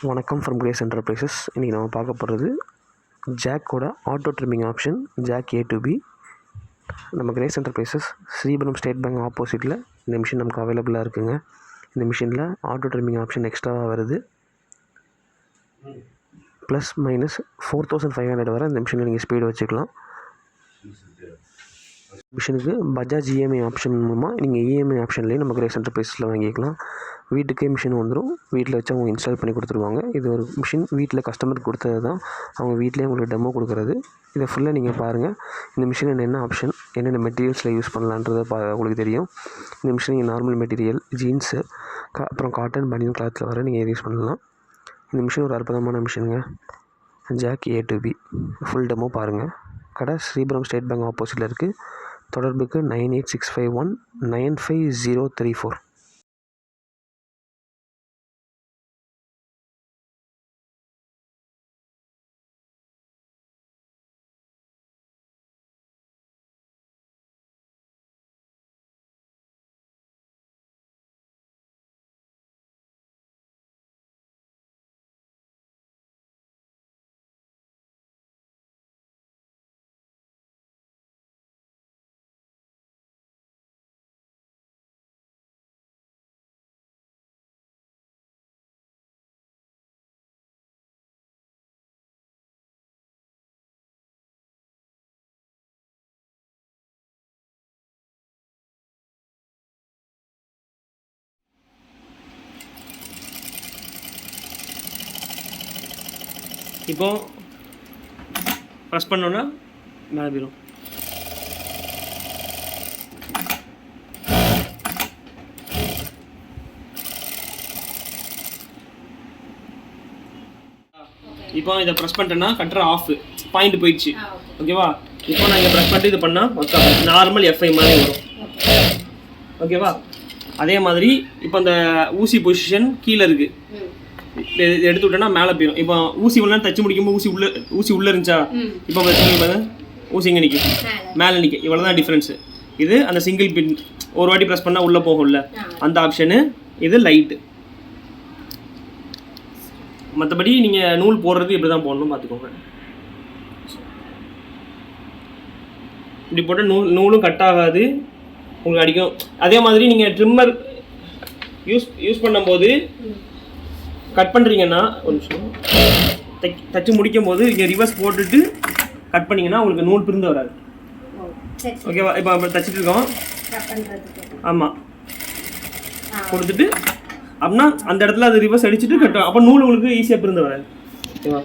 வணக்கம் from grace enterprises. இன்றைக்கி நம்ம பார்க்க போகிறது ஜாக்கோட auto trimming option, Jack A to B. நம்ம Grace Enterprises Sripuram State Bank ஆப்போசிட்டில் இந்த மிஷின் நமக்கு அவைலபிளாக இருக்குங்க. இந்த மிஷினில் ஆட்டோ ட்ரிம்மிங் ஆப்ஷன் எக்ஸ்ட்ராவாக வருது. ப்ளஸ் மைனஸ் 4500 வரை இந்த மிஷினில் நீங்கள் ஸ்பீடு வச்சுக்கலாம். மிஷினுக்கு பஜாஜ் EMI ஆப்ஷன் மூலமாக நீங்கள் EMI ஆப்ஷன்லேயே நம்ம கிரேஸ் என்டர்பிரைஸில் வாங்கிக்கலாம். வீட்டுக்கே மிஷின் வந்துடும், வீட்டில் வச்சு அவங்க இன்ஸ்டால் பண்ணி கொடுத்துருவாங்க. இது ஒரு மிஷின் வீட்டில் கஸ்டமருக்கு கொடுத்தது தான், அவங்க வீட்டிலே உங்களுக்கு டெமோ கொடுக்குறது. இதை ஃபுல்லாக நீங்கள் பாருங்கள். இந்த மிஷினில் என்ன ஆப்ஷன், என்னென்ன மெட்டீரியல்ஸில் யூஸ் பண்ணலான்றதை உங்களுக்கு தெரியும். இந்த மிஷின் நீங்கள் நார்மல் மெட்டீரியல், ஜீன்ஸு, அப்புறம் காட்டன், பனியன் கிளாத்தில் வர நீங்கள் யூஸ் பண்ணலாம். இந்த மிஷின் ஒரு அற்புதமான மிஷினுங்க. Jack A to B full demo பாருங்கள். கடை ஸ்ரீபுரம் ஸ்டேட் பேங்க் ஆப்போசிட்டில் இருக்குது. தொடர்புக்கு 9865195034. இப்போ ப்ரெஸ் பண்ணோன்னா மேலே போயிடும். இப்போ இதை ப்ரெஸ் பண்ணிட்டேன்னா கட்டர் ஆஃப், பாயிண்ட் போயிடுச்சு. ஓகேவா? இப்போ நான் இங்கே ப்ரெஸ் பண்ணிட்டு இது பண்ணால் நார்மல் FI மாதிரி வரும். ஓகேவா? அதே மாதிரி இப்போ அந்த ஊசி பொசிஷன் கீழே இருக்குது, எடுத்து விட்டோன்னா மேலே போயிடும். இப்போ ஊசி உள்ள தச்சு முடிக்கும்போது ஊசி உள்ளே இருந்துச்சா, இப்போ ஊசி இங்கே நிற்கும், மேலே நிற்கும். இவ்வளோ தான் டிஃப்ரென்ஸு. இது அந்த சிங்கிள் பின் ஒரு வாட்டி ப்ரெஸ் பண்ணால் உள்ளே போகும்ல, அந்த ஆப்ஷனு. இது லைட்டு. மற்றபடி நீங்கள் நூல் போடுறது இப்படி தான் போடணும், பார்த்துக்கோங்க. இப்படி போட்டால் நூலும் கட் ஆகாது, உங்களுக்கு அடிக்கும். அதே மாதிரி நீங்கள் ட்ரிம்மர் யூஸ் பண்ணும்போது கட் பண்ணுறீங்கன்னா ஒரு நிமிஷம் தச்சு முடிக்கும் போது இங்கே ரிவர்ஸ் போட்டுட்டு கட் பண்ணிங்கன்னா உங்களுக்கு நூல் பிரிந்து வராது. ஓகேவா? இப்போ நம்ம தச்சுட்டு இருக்கோம். ஆமாம், கொடுத்துட்டு அப்படின்னா அந்த இடத்துல அது ரிவர்ஸ் அடிச்சுட்டு கட்டும். அப்போ நூல் உங்களுக்கு ஈஸியாக பிரிந்து வராது. ஓகேவா?